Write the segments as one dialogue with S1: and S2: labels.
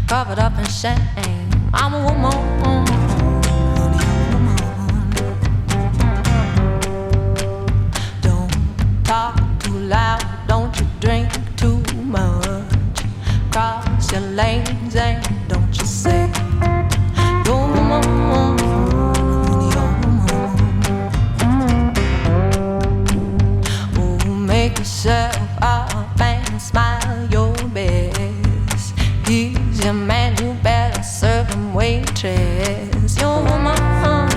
S1: covered up in shame. I'm a woman, honey, I'm a woman. Don't talk too loud, don't you drink too much. Cross your lanes and don't you say you're a woman, honey, you're a woman. Oh, make yourself up and smile your best. He's your man, you better serve him waitress. You're a woman,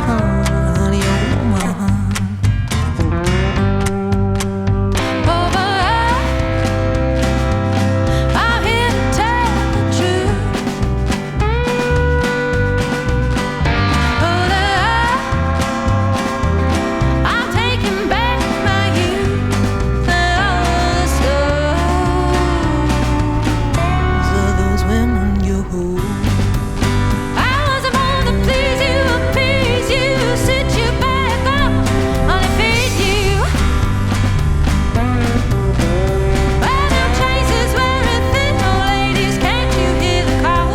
S1: honey, you're a woman. Oh, but I'm here to tell the truth. Oh, that I'm taking back my youth and all the souls of those women you hold. I wasn't born to please you, appease you, sit you back up, only feed you. Well, them chases wearing thin, old ladies, can't you hear the call?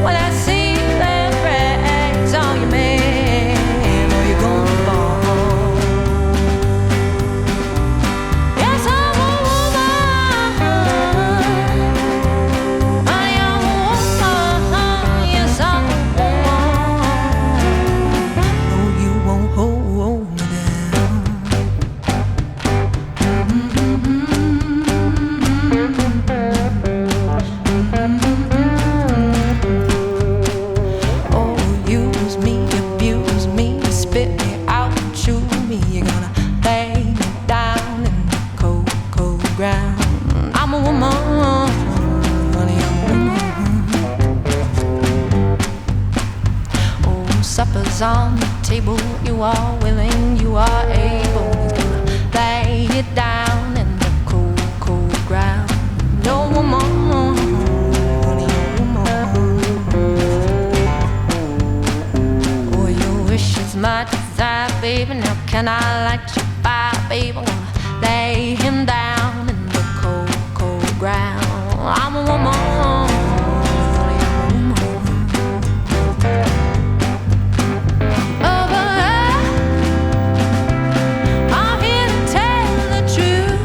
S1: Well, I see them rags on your man, or you're gonna fall. Yes, I'm a woman, honey, I'm a woman. Yes, I'm a woman. No, you won't hold me down. Oh, use me, abuse me, spit me out, chew me. You're gonna lay me down in the cold, cold ground. I'm a woman, honey, I'm a woman. Oh, supper's on the table. You are willing, you are able. He's gonna lay you down in the cold, cold ground. You're a woman, honey, you're a woman. Oh, your wish is my desire, baby. Now can I light your fire, baby? I'm gonna lay him down in the cold, cold ground. I'm a woman, honey, I'm a woman. Oh, but I'm here to tell the truth.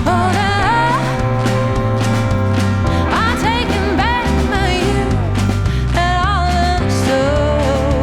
S1: Oh, that I'm taking back my youth and all of the souls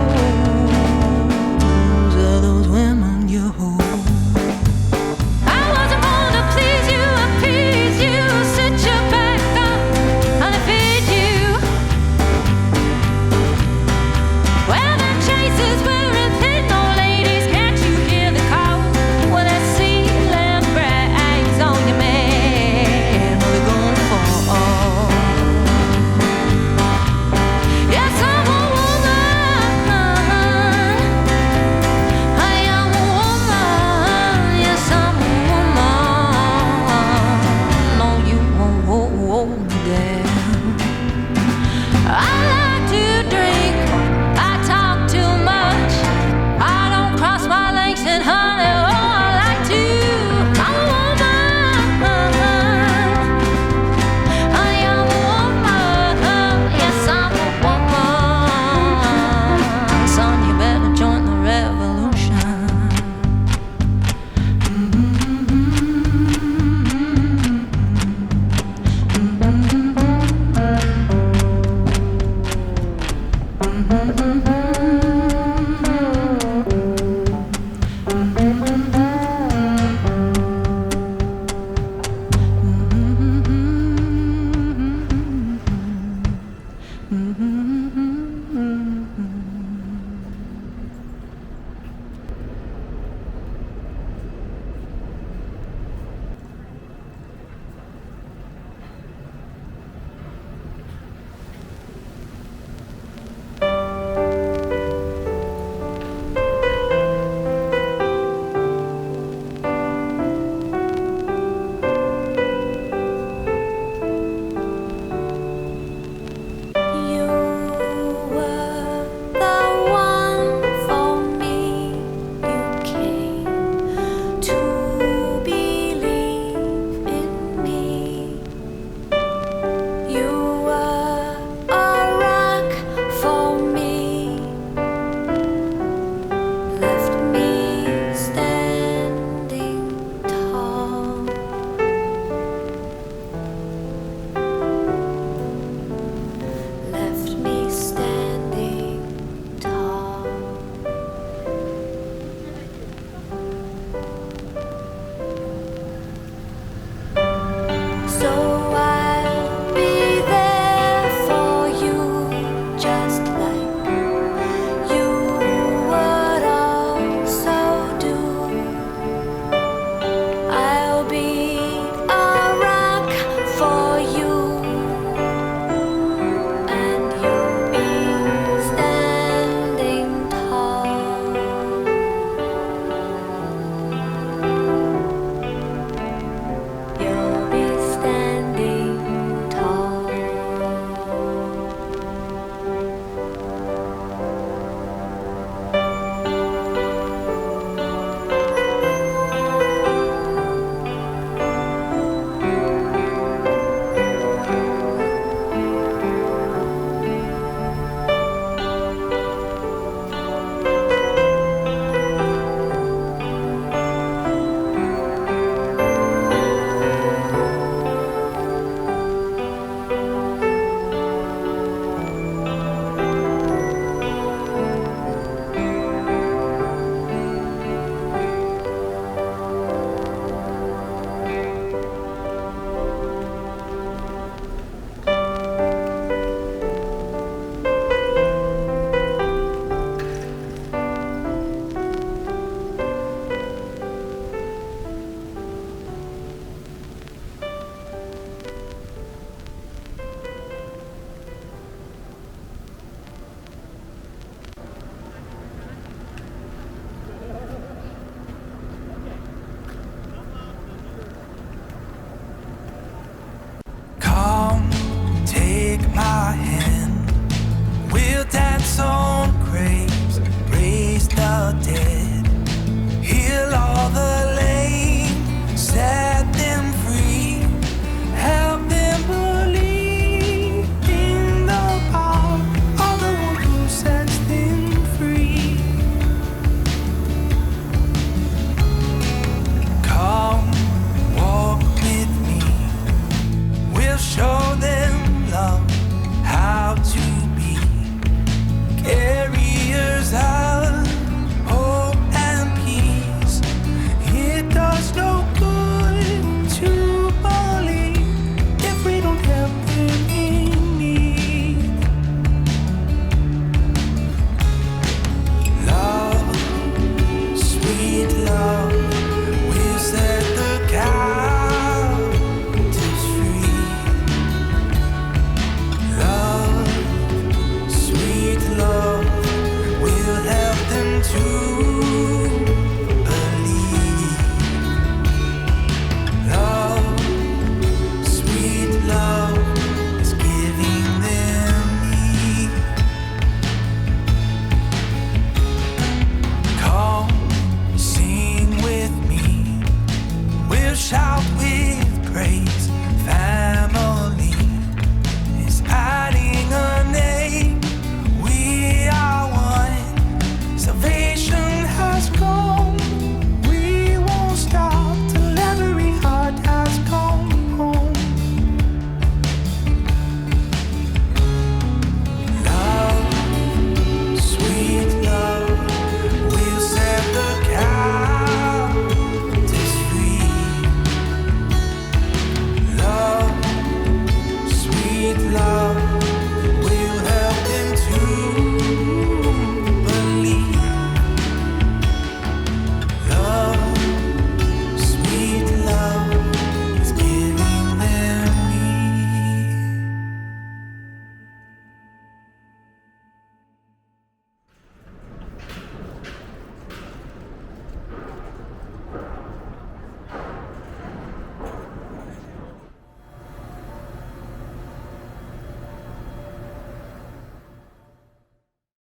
S2: ways.